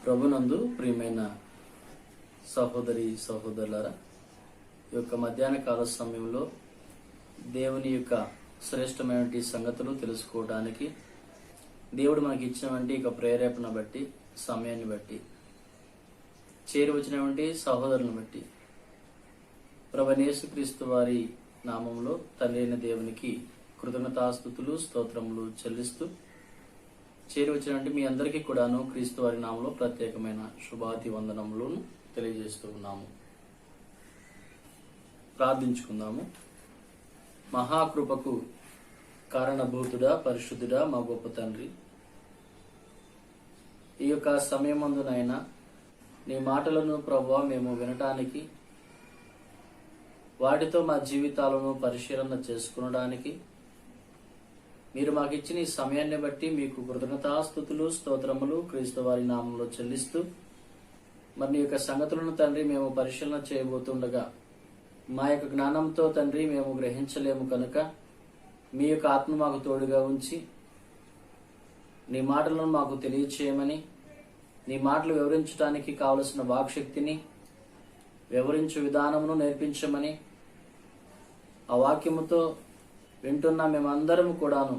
ప్రభునందు ప్రియమైన సహోదరి సహోదరులారా, ఈ యొక్క మధ్యాహ్న కాల సమయంలో దేవుని యొక్క శ్రేష్టమైన సంగతులు తెలుసుకోవడానికి దేవుడు మనకి ఇచ్చినటువంటి ఇక ప్రేరేపణ బట్టి, సమయాన్ని బట్టి, చేరి వచ్చినటువంటి సహోదరులను బట్టి ప్రభువైన యేసుక్రీస్తు వారి నామంలో తండ్రి అయిన దేవునికి కృతజ్ఞతాస్తుతులు స్తోత్రములు చెల్లిస్తూ చేరి వచ్చినటువంటి మీ అందరికీ కూడాను క్రీస్తు వారి నామంలో ప్రత్యేకమైన శుభాతి వందనములను తెలియజేస్తూ ఉన్నాము. ప్రార్థించుకుందాము. మహాకృపకు కారణభూతుడా, పరిశుద్ధుడా, మా గొప్ప తండ్రి, ఈ యొక్క సమయమందునైనా నీ మాటలను ప్రభువా మేము వినటానికి, వాటితో మా జీవితాలను పరిశీలన చేసుకునడానికి మీరు మాకు ఇచ్చిన ఈ సమయాన్ని బట్టి మీకు కృతజ్ఞతాస్తుతులు స్తోత్రములు క్రీస్తు వారి నామంలో చెల్లిస్తూ, మరి నీ యొక్క సంగతులను తండ్రి మేము పరిశీలన చేయబోతుండగా మా యొక్క జ్ఞానంతో తండ్రి మేము గ్రహించలేము కనుక మీ యొక్క ఆత్మ మాకు తోడుగా ఉంచి నీ మాటలను మాకు తెలియచేయమని, నీ మాటలు వివరించడానికి కావలసిన వాక్శక్తిని, వివరించు విధానమును నేర్పించమని, ఆ వాక్యముతో వింటున్న మేమందరం కూడాను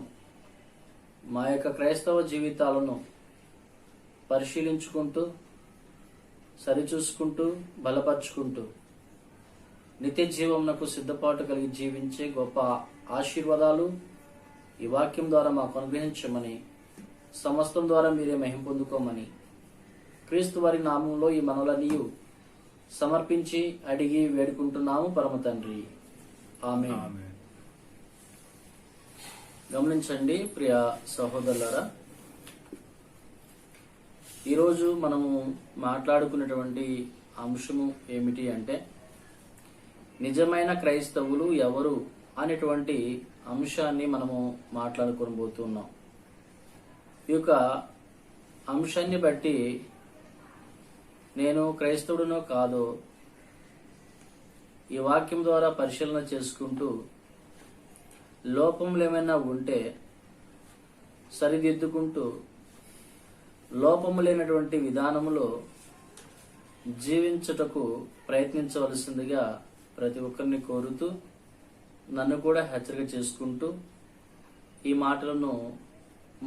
మా యొక్క క్రైస్తవ జీవితాలను పరిశీలించుకుంటూ, సరిచూసుకుంటూ, బలపరుచుకుంటూ నిత్య జీవమునకు సిద్ధపాటు కలిగి జీవించే గొప్ప ఆశీర్వాదాలు ఈ వాక్యం ద్వారా మాకు అనుగ్రహించమని, సమస్తం ద్వారా మీరే మహిమ పొందుకోమని క్రీస్తు వారి నామంలో ఈ మనవులన్నీ సమర్పించి అడిగి వేడుకుంటున్నాము పరమ తండ్రి. ఆమేన్. గమనించండి ప్రియ సహోదరులారా, ఈరోజు మనము మాట్లాడుకునేటువంటి అంశము ఏమిటి అంటే నిజమైన క్రైస్తవులు ఎవరు అనేటువంటి అంశాన్ని మనము మాట్లాడుకోబోతున్నాం. ఈ యొక్క అంశాన్ని బట్టి నేను క్రైస్తవుడినో కాదో ఈ వాక్యం ద్వారా పరిశీలన చేసుకుంటూ లోపములు ఏమైనా ఉంటే సరిదిద్దుకుంటూ లోపము లేనటువంటి విధానములో జీవించుటకు ప్రయత్నించవలసిందిగా ప్రతి ఒక్కరిని కోరుతూ, నన్ను కూడా హెచ్చరిక చేసుకుంటూ ఈ మాటలను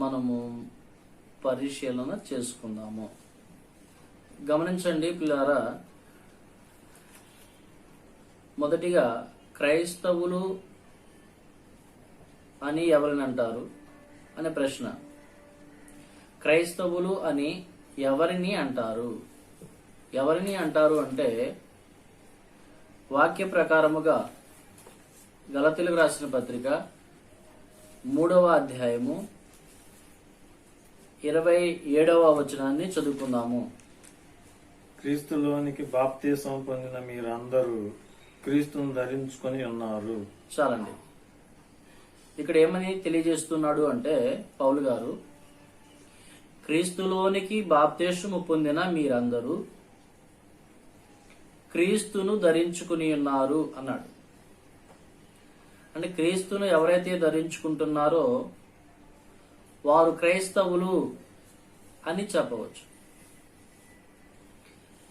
మనము పరిశీలన చేసుకుందాము. గమనించండి పిల్లారా, మొదటిగా క్రైస్తవులు అని ఎవరిని అంటారు అనే ప్రశ్న. క్రైస్తవులు అని ఎవరిని అంటారు? ఎవరిని అంటారు అంటే వాక్య ప్రకారముగా గలతీయులకు రాసిన పత్రిక 3వ అధ్యాయము 27వ వచనాన్ని చదువుకుందాము. క్రీస్తులోనికి బాప్తీసం పొందిన మీరందరూ క్రీస్తును ధరించుకొని ఉన్నారు. చాలండి. ఇక్కడ ఏమని తెలియజేస్తున్నాడు అంటే పౌలు గారు, క్రీస్తులోనికి బాప్తీసము పొందిన మీరందరూ క్రీస్తును ధరించుకుని ఉన్నారు అన్నాడు. అంటే క్రీస్తును ఎవరైతే ధరించుకుంటున్నారో వారు క్రైస్తవులు అని చెప్పవచ్చు.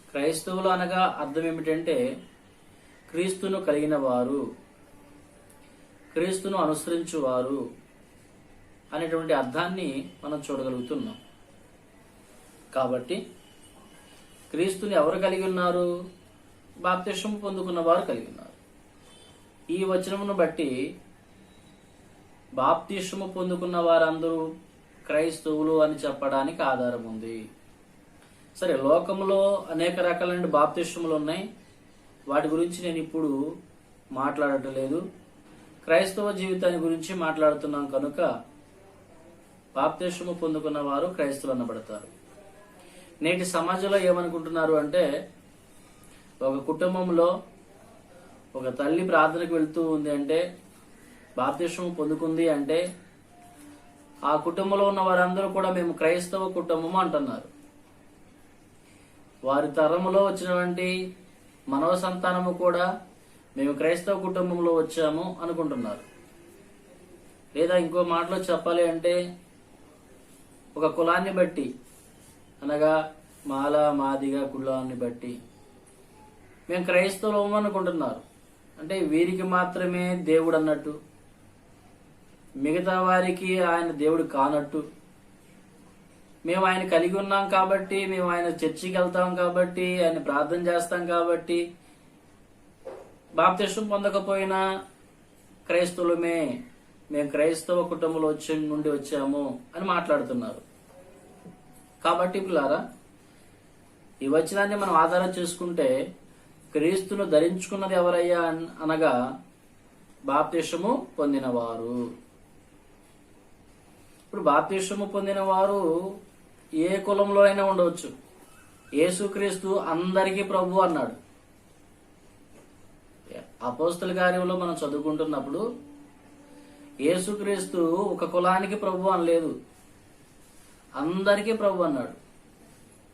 క్రైస్తవులు అనగా అర్థం ఏమిటంటే క్రీస్తును కలిగిన వారు, క్రీస్తును అనుసరించువారు అనేటువంటి అర్థాన్ని మనం చూడగలుగుతున్నాం. కాబట్టి క్రీస్తుని ఎవరు కలిగి ఉన్నారు? బాప్తిస్మము పొందుకున్న వారు కలిగి ఉన్నారు. ఈ వచనమును బట్టి బాప్తిస్మము పొందుకున్న వారందరూ క్రైస్తవులు అని చెప్పడానికి ఆధారం ఉంది. సరే, లోకంలో అనేక రకాలైన బాప్తిస్మములు ఉన్నాయి, వాటి గురించి నేను ఇప్పుడు మాట్లాడటం లేదు. క్రైస్తవ జీవితాన్ని గురించి మాట్లాడుతున్నాం కనుక బాప్తిస్మము పొందుకున్న వారు క్రైస్తవులు అనబడతారు. నేటి సమాజంలో ఏమనుకుంటున్నారు అంటే ఒక కుటుంబంలో ఒక తల్లి ప్రార్థనకు వెళ్తూ ఉంది అంటే, బాప్తిస్మము పొందుకుంది అంటే ఆ కుటుంబంలో ఉన్న వారందరూ కూడా మేము క్రైస్తవ కుటుంబము అంటున్నారు. వారి తరములో వచ్చినటువంటి మనవ సంతానము కూడా మేము క్రైస్తవ కుటుంబంలో వచ్చాము అనుకుంటున్నారు. లేదా ఇంకో మాటలో చెప్పాలి అంటే ఒక కులాన్ని బట్టి అనగా మాల మాదిగ కులాన్ని బట్టి మేము క్రైస్తవులం అనుకుంటున్నారు. అంటే వీరికి మాత్రమే దేవుడు అన్నట్టు, మిగతా వారికి ఆయన దేవుడు కానట్టు, మేము ఆయన కలిగి ఉన్నాం కాబట్టి, మేము ఆయన చర్చికి వెళ్తాం కాబట్టి, ఆయన ప్రార్థన చేస్తాం కాబట్టి, బాప్తిసం పొందకపోయినా క్రైస్తవులమే, మేము క్రైస్తవ కుటుంబంలో నుండి వచ్చాము అని మాట్లాడుతున్నారు. కాబట్టి పిల్లారా, ఈ వచనాన్ని మనం ఆధారం చేసుకుంటే క్రీస్తును ధరించుకున్నది ఎవరయ్యా అనగా బాప్తిసము పొందినవారు. ఇప్పుడు బాప్తిసము పొందిన వారు ఏ కులంలో అయినా ఉండవచ్చు. యేసుక్రీస్తు అందరికీ ప్రభు అన్నాడు. అపోస్తల కార్యంలో మనం చదువుకుంటున్నప్పుడు యేసుక్రీస్తు ఒక కులానికి ప్రభు అనలేదు, అందరికీ ప్రభు అన్నాడు.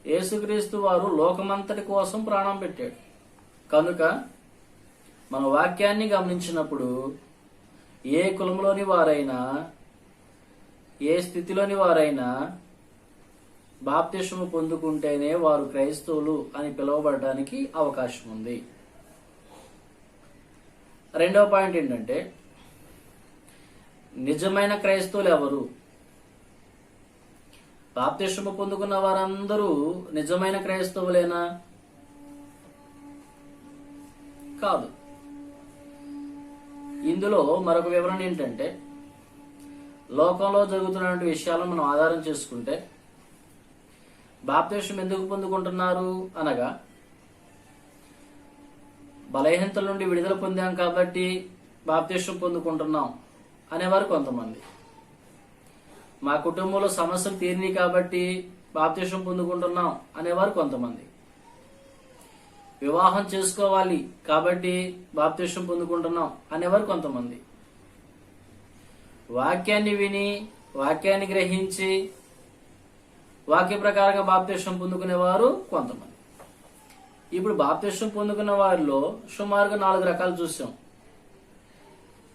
యేసుక్రీస్తు వారు లోకమంతటి కోసం ప్రాణం పెట్టాడు. కనుక మన వాక్యాన్ని గమనించినప్పుడు ఏ కులంలోని వారైనా, ఏ స్థితిలోని వారైనా బాప్తిసము పొందుకుంటేనే వారు క్రైస్తవులు అని పిలువబడడానికి అవకాశం ఉంది. రెండవ పాయింట్ ఏంటంటే, నిజమైన క్రైస్తవులు ఎవరు? బాప్తిసము పొందుకున్న వారందరూ నిజమైన క్రైస్తవులేనా? కాదు. ఇందులో మరొక వివరణ ఏంటంటే, లోకంలో జరుగుతున్న విషయాలను మనం ఆధారం చేసుకుంటే బాప్తిసం ఎందుకు పొందుకుంటున్నారు అనగా, బలహీనతల నుండి విడుదల పొందాం కాబట్టి బాప్తిసం పొందుకుంటున్నాం అనేవారు కొంతమంది. మా కుటుంబంలో సమస్యలు తీరినాయి కాబట్టి బాప్తిసం పొందుకుంటున్నాం అనేవారు కొంతమంది. వివాహం చేసుకోవాలి కాబట్టి బాప్తిసం పొందుకుంటున్నాం అనేవారు కొంతమంది. వాక్యాన్ని విని, వాక్యాన్ని గ్రహించి, వాక్య ప్రకారంగా బాప్తిసం పొందుకునేవారు కొంతమంది. ఇప్పుడు బాప్తిసం పొందుకున్న వారిలో సుమారుగా 4 రకాలు చూసాం.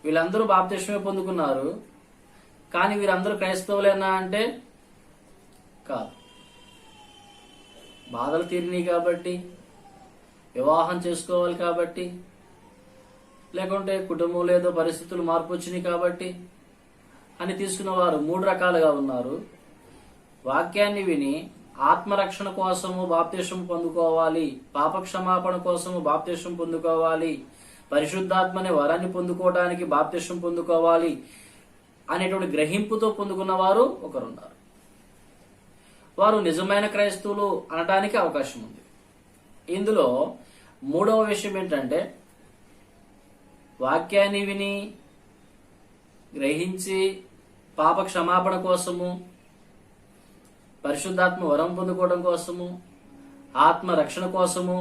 వీళ్ళందరూ బాప్తిసమే పొందుకున్నారు, కానీ వీరందరూ క్రైస్తవులేనా అంటే కాదు. బాధలు తీరినాయి కాబట్టి, వివాహం చేసుకోవాలి కాబట్టి, లేకుంటే కుటుంబంలో ఏదో పరిస్థితులు మార్పు వచ్చినాయి కాబట్టి అని తీసుకున్న వారు 3 రకాలుగా ఉన్నారు. వాక్యాన్ని విని ఆత్మరక్షణ కోసము బాప్తిసం పొందుకోవాలి, పాప క్షమాపణ కోసము బాప్తిసం పొందుకోవాలి, పరిశుద్ధాత్మనే వరాన్ని పొందుకోవడానికి బాప్తిసం పొందుకోవాలి అనేటువంటి గ్రహింపుతో పొందుకున్న వారు ఒకరున్నారు. వారు నిజమైన క్రైస్తవులు అనడానికి అవకాశం ఉంది. ఇందులో 3వ విషయం ఏంటంటే, వాక్యాన్ని విని గ్రహించి పాప క్షమాపణ కోసము, పరిశుద్ధాత్మ వరం పొందుకోవడం కోసము, ఆత్మ రక్షణ కోసము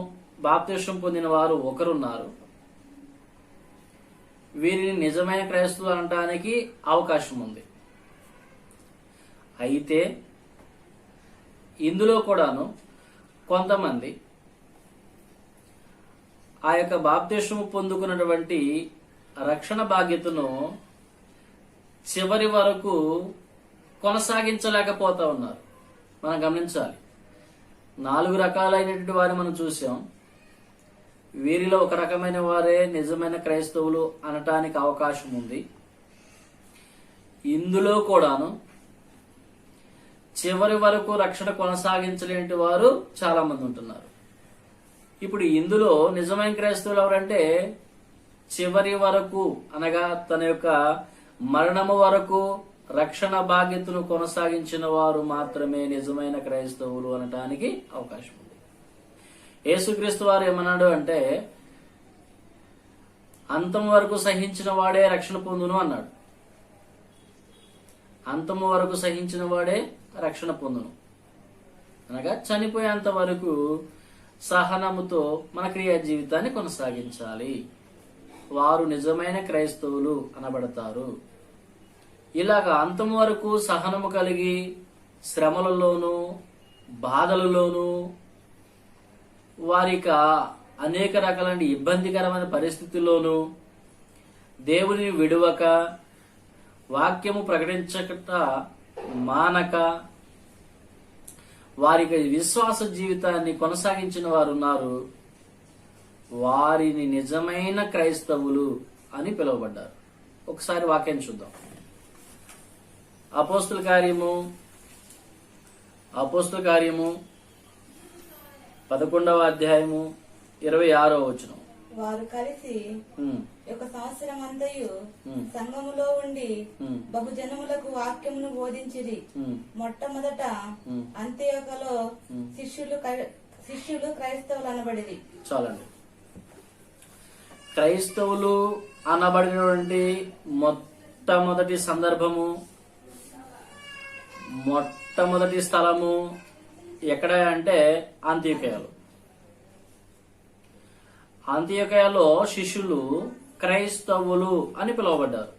బాప్తిసం పొందిన వారు ఒకరున్నారు. వీరిని నిజమైన క్రైస్తవులు అనడానికి అవకాశం ఉంది. అయితే ఇందులో కూడాను కొంతమంది ఆ యొక్క బాప్తిసము పొందుకున్నటువంటి రక్షణ బాధ్యతను చివరి వరకు కొనసాగించలేకపోతా ఉన్నారు. మనం గమనించాలి. 4 రకాలైనటువంటి వారిని మనం చూసాం. వీరిలో ఒక రకమైన వారే నిజమైన క్రైస్తవులు అనటానికి అవకాశం ఉంది. ఇందులో కూడాను చివరి వరకు రక్షణ కొనసాగించలేని వారు చాలా మంది ఉంటున్నారు. ఇప్పుడు ఇందులో నిజమైన క్రైస్తవులు ఎవరంటే, చివరి వరకు అనగా తన యొక్క మరణము వరకు రక్షణ బాధ్యతను కొనసాగించిన వారు మాత్రమే నిజమైన క్రైస్తవులు అనటానికి అవకాశం ఉంది. యేసుక్రీస్తు వారు ఏమన్నాడు అంటే, అంతం వరకు సహించిన వాడే రక్షణ పొందును అన్నాడు. అంతము వరకు సహించిన వాడే రక్షణ పొందును అనగా చనిపోయేంత వరకు సహనముతో మన క్రియా జీవితాన్ని కొనసాగించాలి. వారు నిజమైన క్రైస్తవులు అనబడతారు. ఇలాగా అంతం వరకు సహనము కలిగి శ్రమలలోనూ బాధలలోనూ వారికి అనేక రకాలైన ఇబ్బందికరమైన పరిస్థితుల్లోనూ దేవుని విడువక, వాక్యము ప్రకటించక మానక, వారికి విశ్వాస జీవితాన్ని కొనసాగించిన వారు ఉన్నారు. వారిని నిజమైన క్రైస్తవులు అని పిలువబడ్డారు. ఒకసారి వాక్యాన్ని చూద్దాం. అపోస్తుల కార్యము 11వ అధ్యాయము 26వ వచనం. వారు కలిసి ఒక సంవత్సరం అంతయు సంఘములో ఉండి బహుజనములకు వాక్యమును బోధించిరి. మొట్టమొదట అంత్యోకలో శిష్యులు క్రైస్తవులు అనబడిరి. చాలండి. క్రైస్తవులు అనబడినటువంటి మొట్టమొదటి సందర్భము, మొట్టమొదటి స్థలము ఎక్కడ అంటే అంత్యోకయలో. అంత్యోకయలో శిష్యులు క్రైస్తవులు అని పిలువబడ్డారు.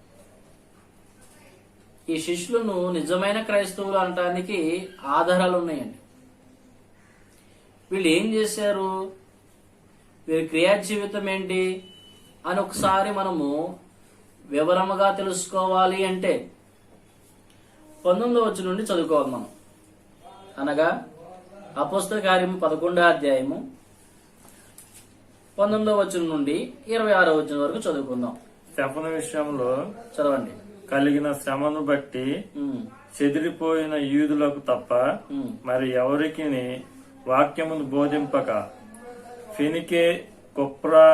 ఈ శిష్యులను నిజమైన క్రైస్తవులు అనటానికి ఆధారాలు ఉన్నాయండి. వీళ్ళు ఏం చేశారు, వీరి క్రియా జీవితం ఏంటి అని ఒకసారి మనము వివరముగా తెలుసుకోవాలి అంటే 19వ వచనం నుండి చదువుకోవాలి మనం. అనగా అపోస్తల కార్యము 11వ అధ్యాయము 19వ వచనం నుండి 26వ వచనం వరకు చదువుకుందాం. శపన విషయంలో చదవండి. కలిగిన శ్రమను బట్టి చెదిరిపోయిన యూదులకు తప్ప మరి ఎవరికి వాక్యమును బోధింపక ఫెనికే, కుప్రా,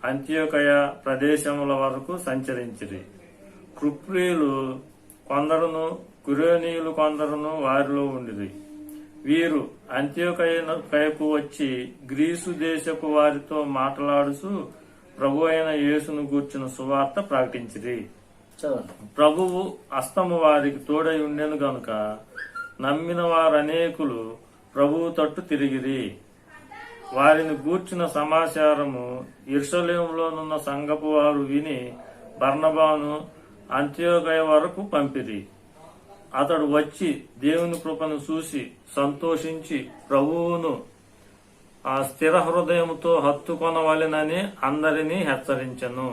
అంత్యోకయ ప్రదేశముల వరకు సంచరించిరి. కుప్రీయులు కొందరును కురేనీయులు కొందరును వారిలో ఉండిరి. వీరు అంత్యోకయకు వచ్చి గ్రీసు దేశపు వారితో మాట్లాడుచు ప్రభు అయిన యేసును గూర్చిన సువార్త ప్రకటించిరి. ప్రభువు హస్తము వారికి తోడై ఉండెను గనుక నమ్మిన వారనేకులు ప్రభువు తట్టు తిరిగిరి. వారిని గూర్చిన సమాచారము యెరూషలేములోనున్న సంఘపు వారు విని బర్నబాను అంత్యోకయ వరకు పంపిరి. అతడు వచ్చి దేవుని కృపను చూసి సంతోషించి ప్రభువును ఆ స్థిర హృదయముతో హత్తుకొనవలెనని అందరినీ హెచ్చరించెను.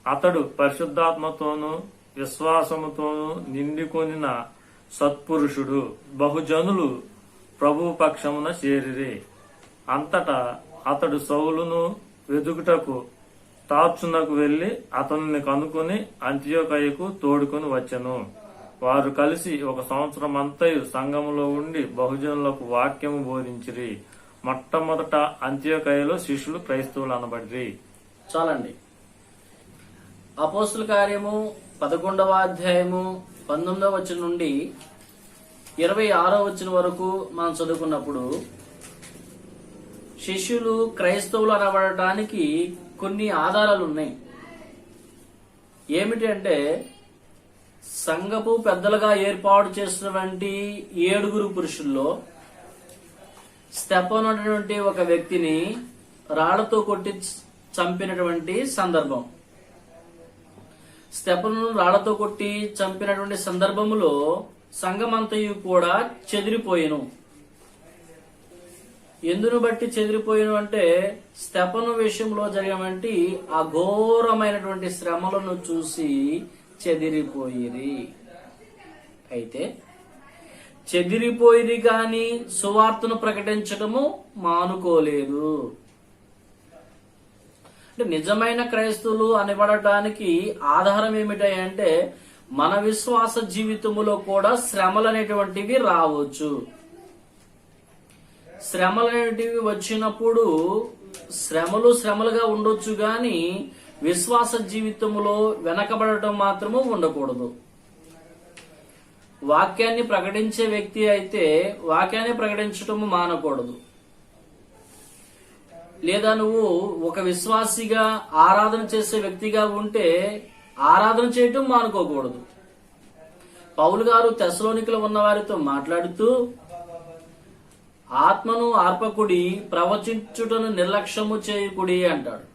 అతడు పరిశుద్ధాత్మతోనూ విశ్వాసముతోనూ నిండికొనిన సత్పురుషుడు. బహుజనులు ప్రభు పక్షమున చేరిరి. అంతటా అతడు సౌలును వెదుకుటకు తార్చునకు వెళ్లి అతనిని కనుకొని అంత్యోకయకు తోడుకొని వచ్చెను. వారు కలిసి ఒక సంవత్సరం అంతయు సంఘములో ఉండి బహుజనులకు వాక్యము బోధించిరి. మొట్టమొదట అంత్యోకయలో శిష్యులు క్రైస్తవులు అనబడిరి. చాలండి. అపోస్తుల కార్యము 11వ అధ్యాయము 19వ వచనం నుండి 26వ వచనం వరకు మనం చదువుకున్నప్పుడు శిష్యులు క్రైస్తవులు అనబడటానికి కొన్ని ఆధారాలు ఉన్నాయి. ఏమిటి అంటే, సంఘపు పెద్దలుగా ఏర్పాటు చేసినటువంటి 7 పురుషుల్లో స్తెఫను అనేటువంటి ఒక వ్యక్తిని రాళ్లతో కొట్టి చంపినటువంటి సందర్భం. స్తెఫను రాళ్లతో కొట్టి చంపినటువంటి సందర్భములో సంఘమంతయు కూడా చెదిరిపోయెను. ఎందును బట్టి చెదిరిపోయిన అంటే, స్తెఫను విషయంలో జరిగినటువంటి అఘోరమైనటువంటి శ్రమలను చూసి చెదిరిపోయిరి. అయితే చెదిరిపోయిరి గాని సువార్తను ప్రకటించటము మానుకోలేదు. అంటే నిజమైన క్రైస్తవులు అనబడటానికి ఆధారం ఏమిటంటే, మన విశ్వాస జీవితములో కూడా శ్రమలు అనేటువంటివి రావచ్చు. శ్రమలు అనేటివి వచ్చినప్పుడు శ్రమలుగా ఉండొచ్చు గాని విశ్వాస జీవితంలో వెనకబడటం మాత్రము ఉండకూడదు. వాక్యాన్ని ప్రకటించే వ్యక్తి అయితే వాక్యాన్ని ప్రకటించటము మానకూడదు. లేదా నువ్వు ఒక విశ్వాసిగా ఆరాధన చేసే వ్యక్తిగా ఉంటే ఆరాధన చేయటం మానుకోకూడదు. పౌలు గారు తెస్సలోనికలో ఉన్న వారితో మాట్లాడుతూ, ఆత్మను ఆర్పకుడి, ప్రవచించుటను నిర్లక్ష్యము చేయకుడి అంటాడు.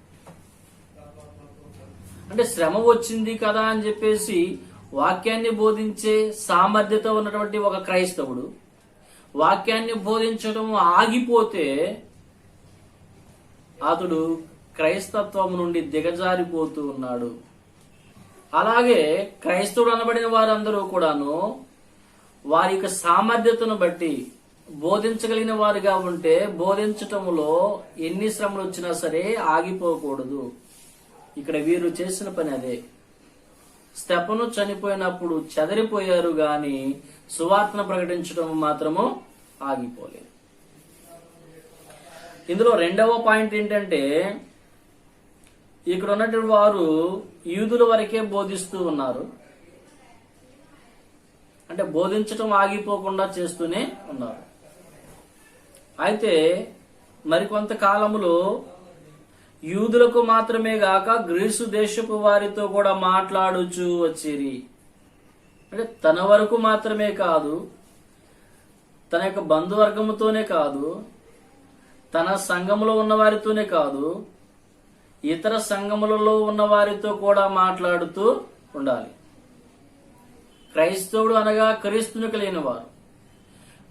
అంటే శ్రమ వచ్చింది కదా అని చెప్పేసి వాక్యాన్ని బోధించే సామర్థ్యత ఉన్నటువంటి ఒక క్రైస్తవుడు వాక్యాన్ని బోధించడం ఆగిపోతే అతడు క్రైస్తత్వం నుండి దిగజారిపోతూ ఉన్నాడు. అలాగే క్రైస్తవుడు అనబడిన వారందరూ కూడాను వారి యొక్క సామర్థ్యతను బట్టి, బోధించగలిగిన వారిగా ఉంటే బోధించటంలో ఎన్ని శ్రమలు వచ్చినా సరే ఆగిపోకూడదు. ఇక్కడ వీరు చేసిన పని అదే. స్తెఫను చనిపోయినప్పుడు చెదరిపోయారు గాని సువార్తను ప్రకటించడం మాత్రము ఆగిపోలేదు. ఇందులో రెండవ పాయింట్ ఏంటంటే, ఇక్కడ ఉన్నటువంటి వారు యూదుల వరకే బోధిస్తూ ఉన్నారు. అంటే బోధించటం ఆగిపోకుండా చేస్తూనే ఉన్నారు. అయితే మరికొంత కాలములో యూదులకు మాత్రమే గాక గ్రీసు దేశపు వారితో కూడా మాట్లాడుచూ వచ్చిరి. అంటే తన వరకు మాత్రమే కాదు, తన యొక్క బంధువర్గముతోనే కాదు, తన సంఘములో ఉన్న వారితోనే కాదు, ఇతర సంఘములలో ఉన్న వారితో కూడా మాట్లాడుతూ ఉండాలి. క్రైస్తవుడు అనగా క్రీస్తుని కలిగిన వారు.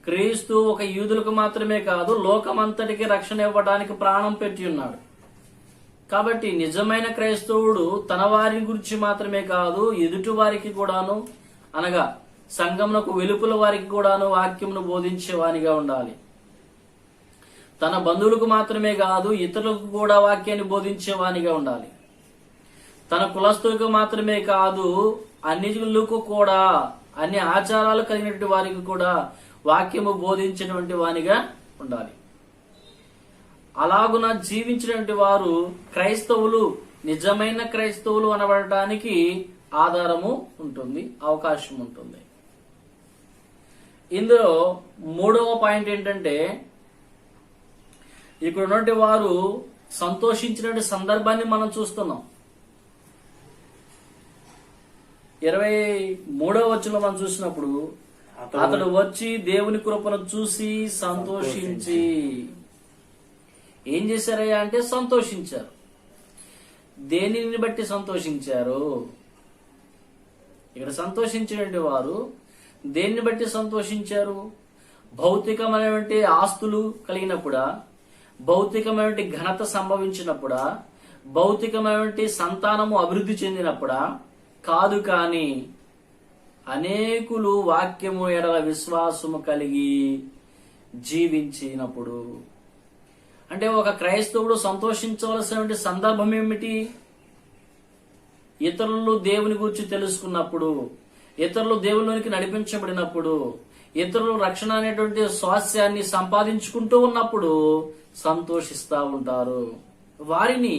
క్రీస్తు ఒక యూదులకు మాత్రమే కాదు, లోకమంతటికి రక్షణ ఇవ్వడానికి ప్రాణం పెట్టి ఉన్నాడు. కాబట్టి నిజమైన క్రైస్తవుడు తన వారి గురించి మాత్రమే కాదు, ఎదుటి వారికి కూడాను, అనగా సంఘమునకు వెలుపల వారికి కూడాను వాక్యమును బోధించేవానిగా ఉండాలి. తన బంధువులకు మాత్రమే కాదు, ఇతరులకు కూడా వాక్యాన్ని బోధించేవానిగా ఉండాలి. తన కులస్తులకు మాత్రమే కాదు, అన్నిలకు కూడా, అన్ని ఆచారాలు కలిగినటువంటి వారికి కూడా వాక్యము బోధించినటువంటి వానిగా ఉండాలి. అలాగున జీవించినటువంటి వారు క్రైస్తవులు, నిజమైన క్రైస్తవులు అనబడటానికి ఆధారము ఉంటుంది, అవకాశం ఉంటుంది. ఇందులో మూడవ పాయింట్ ఏంటంటే, ఇక్కడ ఉన్నటువంటి వారు సంతోషించినటువంటి సందర్భాన్ని మనం చూస్తున్నాం. 23వ వచనంలో మనం చూసినప్పుడు, అతడు వచ్చి దేవుని కృపను చూసి సంతోషించి. ఏం చేశారయ్యా అంటే సంతోషించారు. దేనిని బట్టి సంతోషించారు? ఇక్కడ సంతోషించినటువంటి వారు దేన్ని బట్టి సంతోషించారు? భౌతికమైనటువంటి ఆస్తులు కలిగినప్పుడా, భౌతికమైనటువంటి ఘనత సంభవించినప్పుడా, భౌతికమైనటువంటి సంతానము అభివృద్ధి చెందినప్పుడా కాదు, కానీ అనేకులు వాక్యము ఎడల విశ్వాసము కలిగి జీవించినప్పుడు. అంటే ఒక క్రైస్తవుడు సంతోషించవలసినటువంటి సందర్భం ఏమిటి? ఇతరులు దేవుని గురించి తెలుసుకున్నప్పుడు, ఇతరులు దేవునిలోనికి నడిపించబడినప్పుడు, ఇతరులు రక్షణ అనేటువంటి స్వాస్యాన్ని సంపాదించుకుంటూ ఉన్నప్పుడు సంతోషిస్తా ఉంటారు. వారిని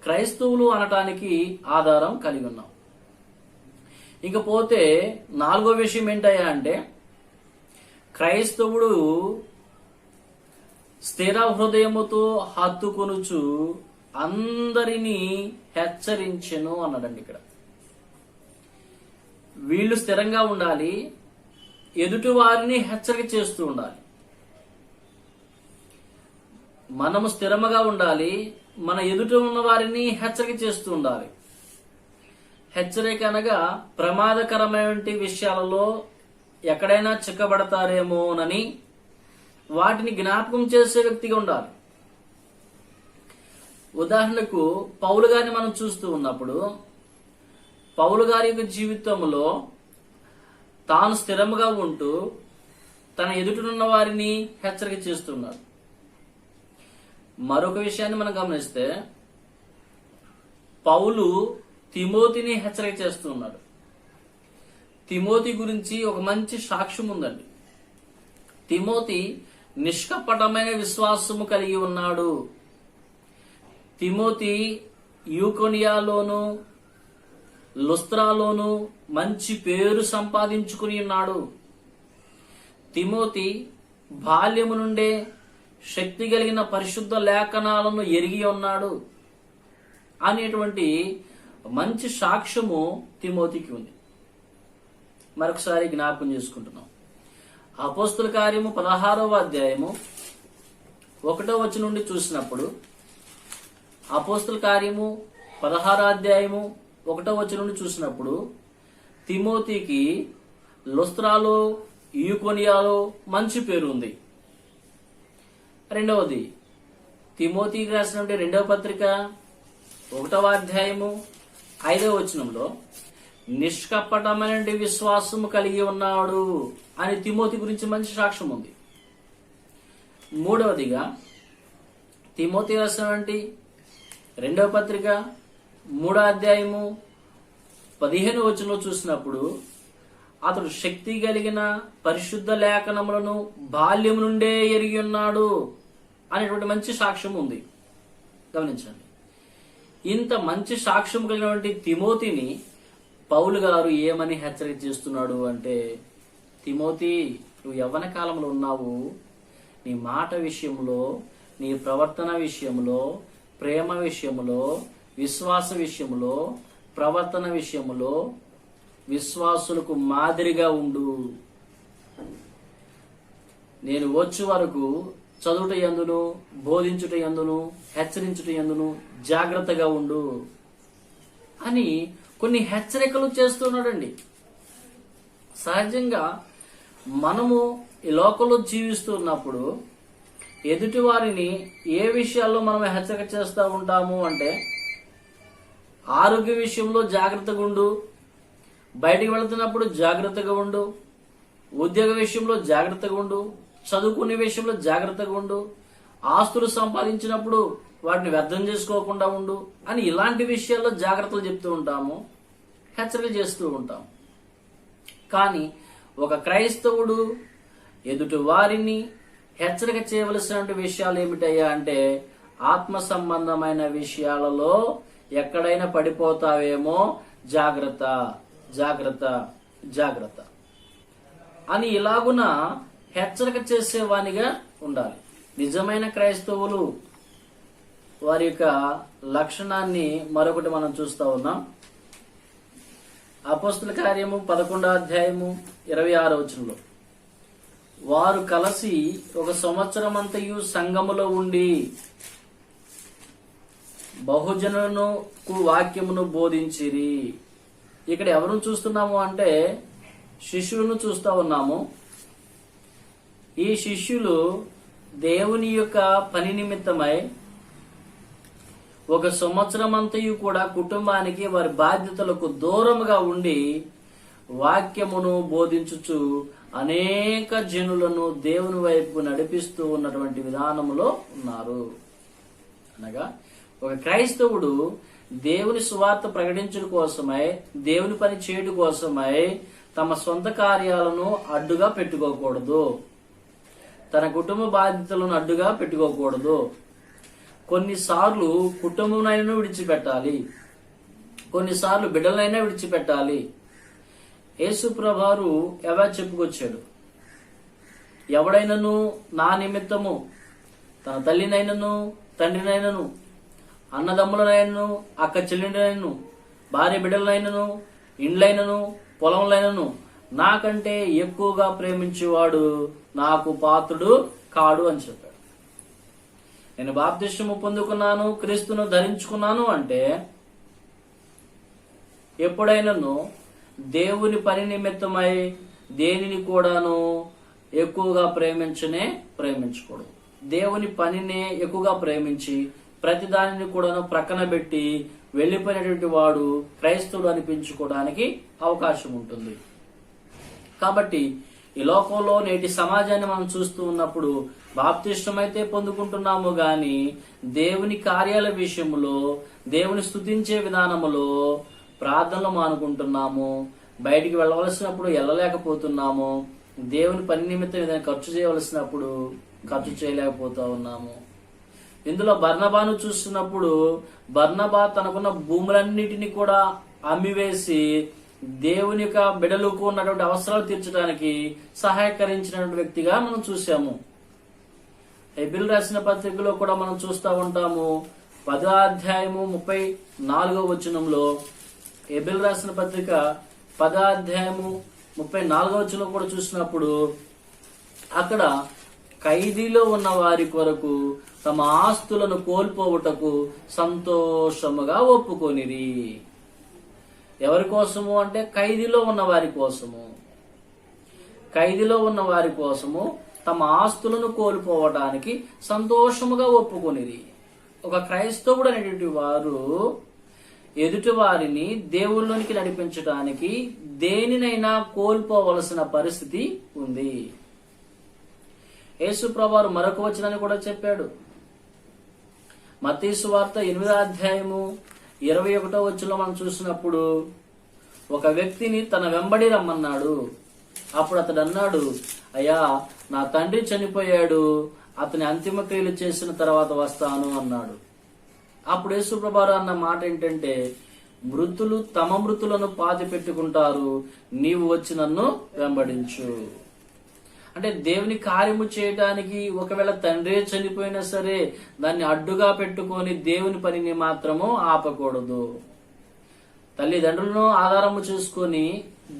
క్రైస్తవులు అనటానికి ఆధారం కలిగి ఉన్నాం. ఇకపోతే 4వ విషయం ఏంటయ్యా అంటే, క్రైస్తవుడు స్థిర హృదయముతో హత్తుకొనుచు అందరినీ హెచ్చరించెను అన్నాడండి. ఇక్కడ వీళ్ళు స్థిరంగా ఉండాలి, ఎదుటి వారిని హెచ్చరిక చేస్తూ ఉండాలి. మనము స్థిరముగా ఉండాలి, మన ఎదుట ఉన్న వారిని హెచ్చరిక చేస్తూ ఉండాలి. హెచ్చరిక అనగా ప్రమాదకరమైన విషయాలలో ఎక్కడైనా చిక్కబడతారేమోనని వాటిని జ్ఞాపకం చేసే వ్యక్తిగా ఉండాలి. ఉదాహరణకు పౌలు గారిని మనం చూస్తూ ఉన్నప్పుడు, పౌలు గారి యొక్క జీవితంలో తాను స్థిరముగా ఉంటూ తన ఎదుటనున్న వారిని హెచ్చరిక చేస్తున్నాడు. మరొక విషయాన్ని మనం గమనిస్తే, పౌలు తిమోతిని హెచ్చరిక చేస్తున్నాడు. తిమోతి గురించి ఒక మంచి సాక్ష్యం ఉందండి. తిమోతి నిష్కపటమైన విశ్వాసము కలిగి ఉన్నాడు. తిమోతి యూకోనియాలోను లుస్త్రాలోను మంచి పేరు సంపాదించుకుని ఉన్నాడు. తిమోతి బాల్యము నుండే శక్తి కలిగిన పరిశుద్ధ లేఖనాలను ఎరిగి ఉన్నాడు అనేటువంటి మంచి సాక్ష్యము తిమోతికి ఉంది. మరొకసారి జ్ఞాపకం చేసుకుంటున్నాం. అపోస్తుల కార్యము 16వ అధ్యాయము 1వ వచనం నుండి చూసినప్పుడు, అపోస్తుల కార్యము 16వ అధ్యాయము 1వ వచనం నుండి చూసినప్పుడు, తిమోతికి లుస్త్రాలో యూకోనియాలో మంచి పేరు ఉంది. రెండవది, తిమోతికి రాసినటువంటి 2వ పత్రిక 1వ అధ్యాయము 5వ వచనంలో నిష్కపటమైన విశ్వాసము కలిగి ఉన్నాడు అని తిమోతి గురించి మంచి సాక్ష్యం ఉంది. మూడవదిగా తిమోతి రాసినటువంటి 2వ పత్రిక 3వ అధ్యాయము 15వ వచనంలో చూసినప్పుడు అతడు శక్తి కలిగిన పరిశుద్ధ లేఖనములను బాల్యం నుండే ఎరిగి ఉన్నాడు అనేటువంటి మంచి సాక్ష్యం ఉంది. గమనించండి, ఇంత మంచి సాక్ష్యం కలిగినటువంటి తిమోతిని పౌలు గారు ఏమని హెచ్చరిక చేస్తున్నాడు అంటే, తిమోతి, నువ్వు యవ్వన కాలంలో ఉన్నావు, నీ మాట విషయంలో, నీ ప్రవర్తన విషయంలో, ప్రేమ విషయంలో, విశ్వాస విషయంలో, ప్రవర్తన విషయంలో విశ్వాసులకు మాదిరిగా ఉండు. నేను వచ్చే వరకు చదువుట యందును, బోధించుట యందును, హెచ్చరించుట యందును జాగ్రత్తగా ఉండు అని కొన్ని హెచ్చరికలు చేస్తున్నాడండి. సహజంగా మనము ఈ లోకంలో జీవిస్తున్నప్పుడు ఎదుటి వారిని ఏ విషయాల్లో మనం హెచ్చరిక చేస్తూ ఉంటాము అంటే, ఆరోగ్య విషయంలో జాగ్రత్తగా ఉండు, బయటికి వెళుతున్నప్పుడు జాగ్రత్తగా ఉండు, ఉద్యోగ విషయంలో జాగ్రత్తగా ఉండు, చదువుకునే విషయంలో జాగ్రత్తగా ఉండు, ఆస్తులు సంపాదించినప్పుడు వాటిని వ్యర్థం చేసుకోకుండా ఉండు అని ఇలాంటి విషయాల్లో జాగ్రత్తలు చెప్తూ ఉంటాము, హెచ్చరిక చేస్తూ ఉంటాం. కానీ ఒక క్రైస్తవుడు ఎదుటి వారిని హెచ్చరిక చేయవలసిన విషయాలు ఏమిటయ్యా అంటే, ఆత్మ సంబంధమైన విషయాలలో ఎక్కడైనా పడిపోతావేమో, జాగ్రత్త జాగ్రత్త జాగ్రత్త అని ఇలాగున హెచ్చరిక చేసేవానిగా ఉండాలి. నిజమైన క్రైస్తవులు వారి యొక్క లక్షణాన్ని మరొకటి మనం చూస్తా ఉన్నాం. అపోస్తుల కార్యము 11వ అధ్యాయము 26వ వచనంలో, వారు కలిసి 1 సంవత్సరమంతయు సంఘములో ఉండి బహుజనులకు వాక్యమును బోధించిరి. ఇక్కడ ఎవరిని చూస్తున్నాము అంటే శిష్యులను చూస్తా ఉన్నాము. ఈ శిష్యులు దేవుని యొక్క పని నిమిత్తమై 1 సంవత్సరమంతయు కూడా కుటుంబానికి వారి బాధ్యతలకు దూరముగా ఉండి వాక్యమును బోధించుచు అనేక జనులను దేవుని వైపు నడిపిస్తూ ఉన్నటువంటి విధానములో ఉన్నారు. అనగా ఒక క్రైస్తవుడు దేవుని సువార్త ప్రకటించడం కోసమై, దేవుని పని చేయడం కోసమై తమ సొంత కార్యాలను అడ్డుగా పెట్టుకోకూడదు, తన కుటుంబ బాధ్యతలను అడ్డుగా పెట్టుకోకూడదు. కొన్నిసార్లు కుటుంబమైనా విడిచిపెట్టాలి, కొన్నిసార్లు బిడ్డలైనా విడిచిపెట్టాలి. యేసు ప్రభువారు ఎలా చెప్పుకొచ్చాడు, ఎవడైనను నా నిమిత్తము తన తల్లినైనను, తండ్రినైనను, అన్నదమ్ములనైనను, అక్క చెల్లెండినైనను, భార్య బిడ్డలనైనను, ఇండ్లైనను, పొలంలైనను నాకంటే ఎక్కువగా ప్రేమించేవాడు నాకు పాత్రుడు కాడు అని చెప్పాడు. నేను బాప్తిస్మము పొందుకున్నాను, క్రీస్తును ధరించుకున్నాను అంటే ఎప్పుడైనాను దేవుని పని నిమిత్తమై దేనిని కూడాను ఎక్కువగా ప్రేమించకూడదు. దేవుని పనినే ఎక్కువగా ప్రేమించి ప్రతి దానిని కూడాను ప్రక్కన పెట్టి వెళ్లిపోయినటువంటి వాడు క్రైస్తవుడు అనిపించుకోవడానికి అవకాశం ఉంటుంది. కాబట్టి ఈ లోకంలో నేటి సమాజాన్ని మనం చూస్తూ ఉన్నప్పుడు బాప్తిష్టమైతే పొందుకుంటున్నాము గాని దేవుని కార్యాల విషయంలో, దేవుని స్తుతించే విధానములో ప్రార్థనలు మానుకుంటున్నాము, బయటికి వెళ్ళవలసినప్పుడు వెళ్ళలేకపోతున్నాము, దేవుని పని నిమిత్తం ఏదైనా ఖర్చు చేయవలసినప్పుడు ఖర్చు చేయలేకపోతా ఉన్నాము. ఇందులో బర్నబాను చూస్తున్నప్పుడు బర్నబా తనకున్న భూములన్నిటినీ కూడా అమ్మివేసి దేవుని యొక్క బిడలకు ఉన్నటువంటి అవసరాలు తీర్చడానికి సహాయకరించినటువంటి వ్యక్తిగా మనం చూసాము. హెబ్రీయులకు రాసిన పత్రికలో కూడా మనం చూస్తూ ఉంటాము. 10వ అధ్యాయము 34వ వచనంలో, హెబ్రీయులకు రాసిన పత్రిక 10వ అధ్యాయము 34వ వచనంలో కూడా చూసినప్పుడు అక్కడ ఖైదీలో ఉన్న వారి కొరకు తమ ఆస్తులను కోల్పోవుటకు సంతోషముగా ఒప్పుకొనిరి. ఎవరి కోసము అంటే ఖైదీలో ఉన్న వారి కోసము. ఖైదీలో ఉన్న వారి కోసము తమ ఆస్తులను కోల్పోవడానికి సంతోషముగా ఒప్పుకొనిరి. ఒక క్రైస్తవుడు అనేటువంటి వారు ఎదుటి వారిని దేవుళ్ళలోనికి నడిపించడానికి దేనినైనా కోల్పోవలసిన పరిస్థితి ఉంది. యేసు ప్రభువారు మరొక వచనాన్ని కూడా చెప్పాడు. మత్తయి సువార్త 8వ అధ్యాయము 21వ వచనంలో మనం చూసినప్పుడు ఒక వ్యక్తిని తన వెంబడి రమ్మన్నాడు. అప్పుడు అతడు అన్నాడు, అయ్యా నా తండ్రి చనిపోయాడు, అతని అంతిమ క్రియలు చేసిన తర్వాత వస్తాను అన్నాడు. అప్పుడు యేసు ప్రభువారు అన్న మాట ఏంటంటే, మృతులు తమ మృతులను పాతి పెట్టుకుంటారు, నీవు వచ్చి నన్ను వెంబడించు. అంటే దేవుని కార్యము చేయడానికి ఒకవేళ తండ్రే చనిపోయినా సరే దాన్ని అడ్డుగా పెట్టుకొని దేవుని పనిని మాత్రము ఆపకూడదు. తల్లిదండ్రులను ఆధారము చేసుకొని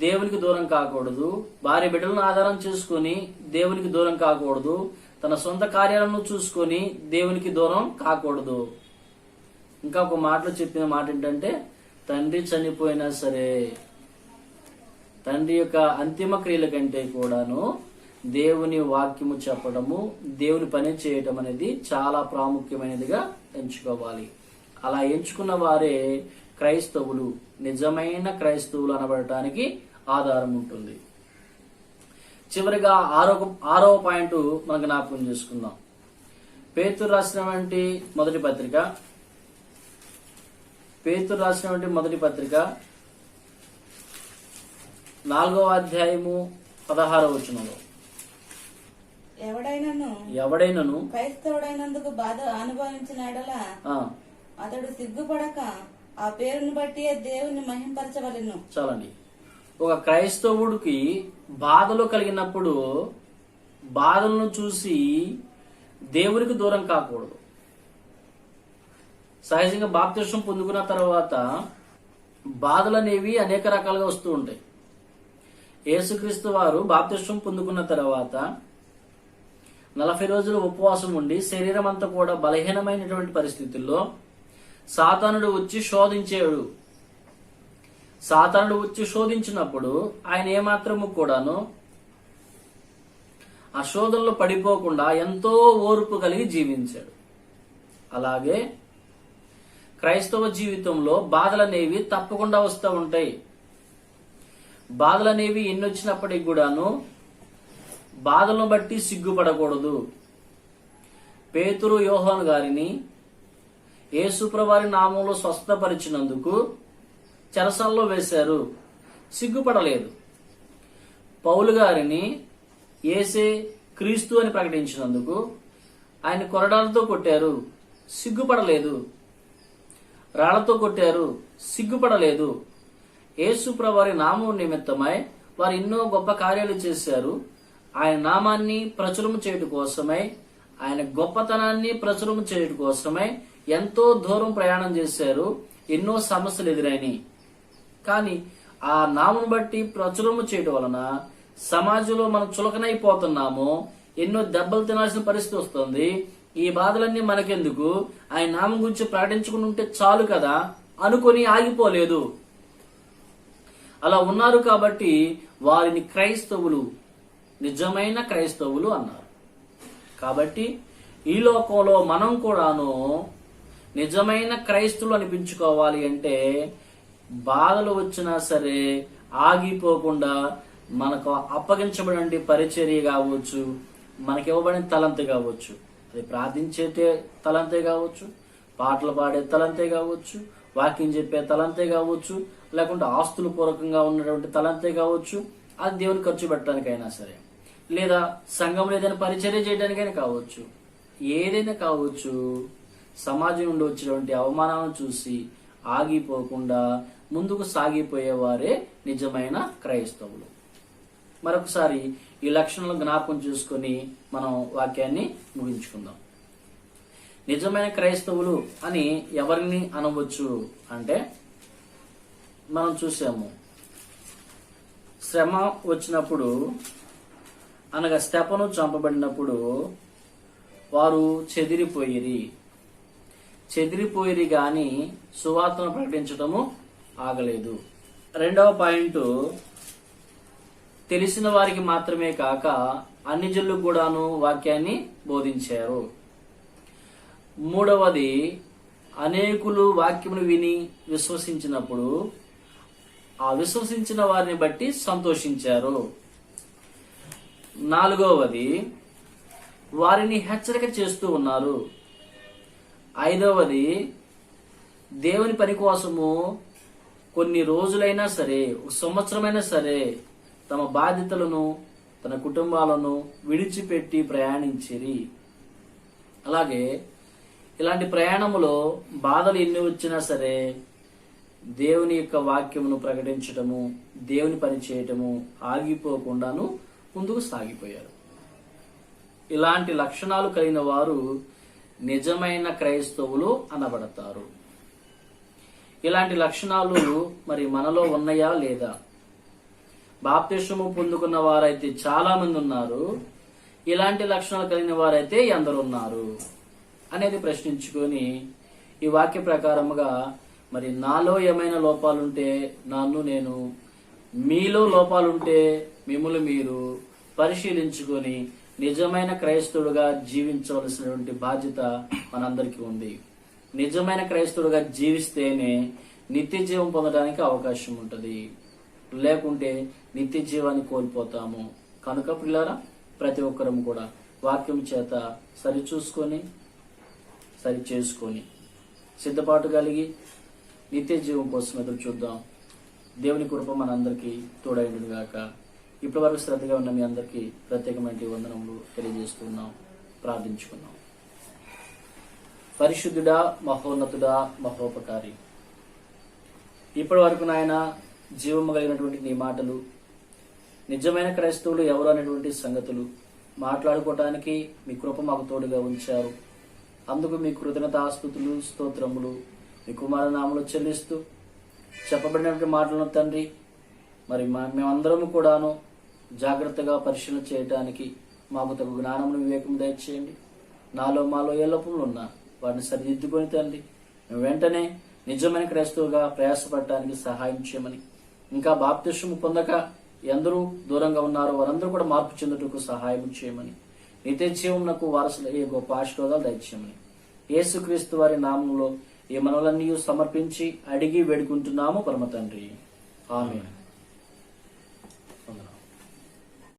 దేవునికి దూరం కాకూడదు. భార్య బిడ్డలను ఆధారం చేసుకొని దేవునికి దూరం కాకూడదు. తన సొంత కార్యాలను చూసుకొని దేవునికి దూరం కాకూడదు. ఇంకా ఒక మాటలో చెప్పిన మాట ఏంటంటే, తండ్రి చనిపోయినా సరే తండ్రి యొక్క అంతిమ క్రియల కంటే కూడాను దేవుని వాక్యము చెప్పడము, దేవుని పని చేయటం అనేది చాలా ప్రాముఖ్యమైనదిగా ఎంచుకోవాలి. అలా ఎంచుకున్న వారే క్రైస్తవులు, నిజమైన క్రైస్తవులు అనబడటానికి ఆధారం ఉంటుంది. చివరిగా ఆరవ పాయింట్ మనం జ్ఞాపకం చేసుకుందాం. పేతురు రాసినటువంటి మొదటి పత్రిక 4వ అధ్యాయము 16వ వచనంలో, ఎవడైనను క్రైస్తవుడైనందుకు బాధ అనుభవించిన ఎడల అతడు సిగ్గుపడక ఆ పేరును బట్టి దేవుని మహింపరచవలెను. చాలండి. ఒక క్రైస్తవుడికి బాధలు కలిగినప్పుడు బాధలను చూసి దేవునికి దూరం కాకూడదు. సహజంగా బాప్తిస్మం పొందుకున్న తర్వాత బాధలు అనేవి అనేక రకాలుగా వస్తూ ఉంటాయి. యేసుక్రీస్తు వారు బాప్తిస్మం పొందుకున్న తర్వాత 40 రోజులు ఉపవాసం ఉండి శరీరం అంతా కూడా బలహీనమైనటువంటి పరిస్థితుల్లో సాతానుడు వచ్చి శోధించాడు. సాతానుడు వచ్చి శోధించినప్పుడు ఆయన ఏమాత్రము కూడాను ఆ శోధనలో పడిపోకుండా ఎంతో ఓర్పు కలిగి జీవించాడు. అలాగే క్రైస్తవ జీవితంలో బాధలనేవి తప్పకుండా వస్తూ ఉంటాయి. బాధలనేవి ఎన్నొచ్చినప్పటికి కూడాను బాధలను బట్టి సిగ్గుపడకూడదు. పేతురు యోహాను గారిని యేసుప్రభువారి నామంలో స్వస్థపరిచినందుకు చెరసాల్లో వేశారు, సిగ్గుపడలేదు. పౌలు గారిని యేసే క్రీస్తు అని ప్రకటించినందుకు ఆయన కొరడాలతో కొట్టారు, సిగ్గుపడలేదు. రాళ్లతో కొట్టారు, సిగ్గుపడలేదు. యేసుప్రభువారి నామం నిమిత్తమై వారు ఎన్నో గొప్ప కార్యాలు చేశారు. ఆయన నామాన్ని ప్రచురము చేయడం కోసమై, ఆయన గొప్పతనాన్ని ప్రచురము చేయడం కోసమై ఎంతో దూరం ప్రయాణం చేశారు. ఎన్నో సమస్యలు ఎదురైనాయి. కానీ ఆ నామం బట్టి ప్రచురము చేయడం వలన సమాజంలో మనం చులకనైపోతున్నాము. ఎన్నో దెబ్బలు తినాల్సిన పరిస్థితి వస్తుంది. ఈ బాధలన్నీ మనకెందుకు, ఆయన నామం గురించి ప్రకటించుకుని ఉంటే చాలు కదా అనుకొని ఆగిపోలేదు. అలా ఉన్నారు కాబట్టి వారిని క్రైస్తవులు, నిజమైన క్రైస్తవులు అన్నారు. కాబట్టి ఈ లోకంలో మనం కూడాను నిజమైన క్రైస్తవులు అనిపించుకోవాలి అంటే బాధలు వచ్చినా సరే ఆగిపోకుండా మనకు అప్పగించబడిన పరిచర్య కావచ్చు, మనకి ఇవ్వబడిన తలంతే కావచ్చు, అది ప్రార్థించే తలంతే కావచ్చు, పాటలు పాడే తలంతే కావచ్చు, వాక్యం చెప్పే తలంతే కావచ్చు, లేకుంటే ఆస్తుల పూర్వకంగా ఉన్నటువంటి తలంతే కావచ్చు, అది దేవుని ఖర్చు పెట్టడానికైనా సరే, లేదా సంఘంలో ఏదైనా పరిచర్య చేయడానికైనా కావచ్చు, ఏదైనా కావచ్చు. సమాజం నుండి వచ్చినటువంటి అవమానాలను చూసి ఆగిపోకుండా ముందుకు సాగిపోయేవారే నిజమైన క్రైస్తవులు. మరొకసారి ఈ లక్షణాలు జ్ఞాపకం చేసుకుని మనం వాక్యాన్ని ముగించుకుందాం. నిజమైన క్రైస్తవులు అని ఎవరిని అనవచ్చు అంటే, మనం చూసాము శ్రమ వచ్చినప్పుడు, అనగా స్తెఫను చంపబడినప్పుడు వారు చెదిరిపోయిరి గాని సువార్తను ప్రకటించడము ఆగలేదు. రెండవ పాయింట్, తెలిసిన వారికి మాత్రమే కాక అన్ని జనులకు కూడాను వాక్యాన్ని బోధించారు. మూడవది, అనేకులు వాక్యమును విని విశ్వసించినప్పుడు ఆ విశ్వసించిన వారిని బట్టి సంతోషించారు. నాలుగవది, వారిని హెచ్చరిక చేస్తూ ఉన్నారు. 5వది, దేవుని పని కోసము కొన్ని రోజులైనా సరే, ఒక సంవత్సరమైనా సరే తమ బాధ్యతలను, తన కుటుంబాలను విడిచిపెట్టి ప్రయాణించిరి. అలాగే ఇలాంటి ప్రయాణములో బాధలు ఎన్ని వచ్చినా సరే దేవుని యొక్క వాక్యమును ప్రకటించటము, దేవుని పని చేయటము ఆగిపోకుండాను ముందుకు సాగిపోయారు. ఇలాంటి లక్షణాలు కలిగిన వారు నిజమైన క్రైస్తవులు అనబడతారు. ఇలాంటి లక్షణాలు మరి మనలో ఉన్నాయా లేదా? బాప్తిస్మము పొందుకున్న వారైతే చాలా మంది ఉన్నారు, ఇలాంటి లక్షణాలు కలిగిన వారైతే ఎందరు ఉన్నారు అనేది ప్రశ్నించుకొని ఈ వాక్య ప్రకారముగా మరి నాలో ఏమైనా లోపాలుంటే నన్ను నేను, మీలో లోపాలుంటే మిమ్మల్ని మీరు పరిశీలించుకొని నిజమైన క్రైస్తవుడుగా జీవించవలసినటువంటి బాధ్యత మనందరికీ ఉంది. నిజమైన క్రైస్తవుడుగా జీవిస్తేనే నిత్య జీవం పొందడానికి అవకాశం ఉంటుంది, లేకుంటే నిత్య జీవాన్ని కోల్పోతాము. కనుక పిల్లారా, ప్రతి ఒక్కరము కూడా వాక్యం చేత సరిచూసుకొని సరి చేసుకొని సిద్ధపాటు కలిగి నిత్య జీవం కోసం ఎదురు చూద్దాం. దేవుని కృప మనందరికీ తోడైండును గాక. ఇప్పటి వరకు శ్రద్ధగా ఉన్న మీ అందరికీ ప్రత్యేకమైన వందనములు తెలియజేస్తున్నాం. ప్రార్థించుకున్నాం. పరిశుద్ధుడా, మహోన్నతుడా, మహోపకారి, ఇప్పటి వరకు నాయన జీవము కలిగినటువంటి నీ మాటలు, నిజమైన క్రైస్తవులు ఎవరు అనేటువంటి సంగతులు మాట్లాడుకోవటానికి మీ కృప మాకు తోడుగా ఉంచారు. అందుకు మీ కృతజ్ఞతాస్తుతులు, స్తోత్రములు మీ కుమార నామములో చెల్లిస్తూ చెప్పబడినటువంటి మాటలను తండ్రి మరి మేమందరము కూడాను జాగ్రత్తగా పరిశీలన చేయడానికి మాకు తగు జ్ఞానమును, వివేకము దయచేయండి. నాలో మాలో ఏ లోపములు ఉన్నా వాటిని సరిదిద్దుకొని తండ్రి మేము వెంటనే నిజమైన క్రైస్తవుగా ప్రయాసపడటానికి సహాయం చేయమని, ఇంకా బాప్తిస్మము పొందక ఎందరూ దూరంగా ఉన్నారో వారందరూ కూడా మార్పు చెందుటకు సహాయం చేయమని, నిత్య జీవమునకు వారసులయ్యే గొప్ప ఆశీర్వాదాలు దయచేయమని యేసుక్రీస్తు వారి నామములో ఈ మనవులన్నీ సమర్పించి అడిగి వేడుకుంటున్నాము పరమ తండ్రి. ఆమేన్.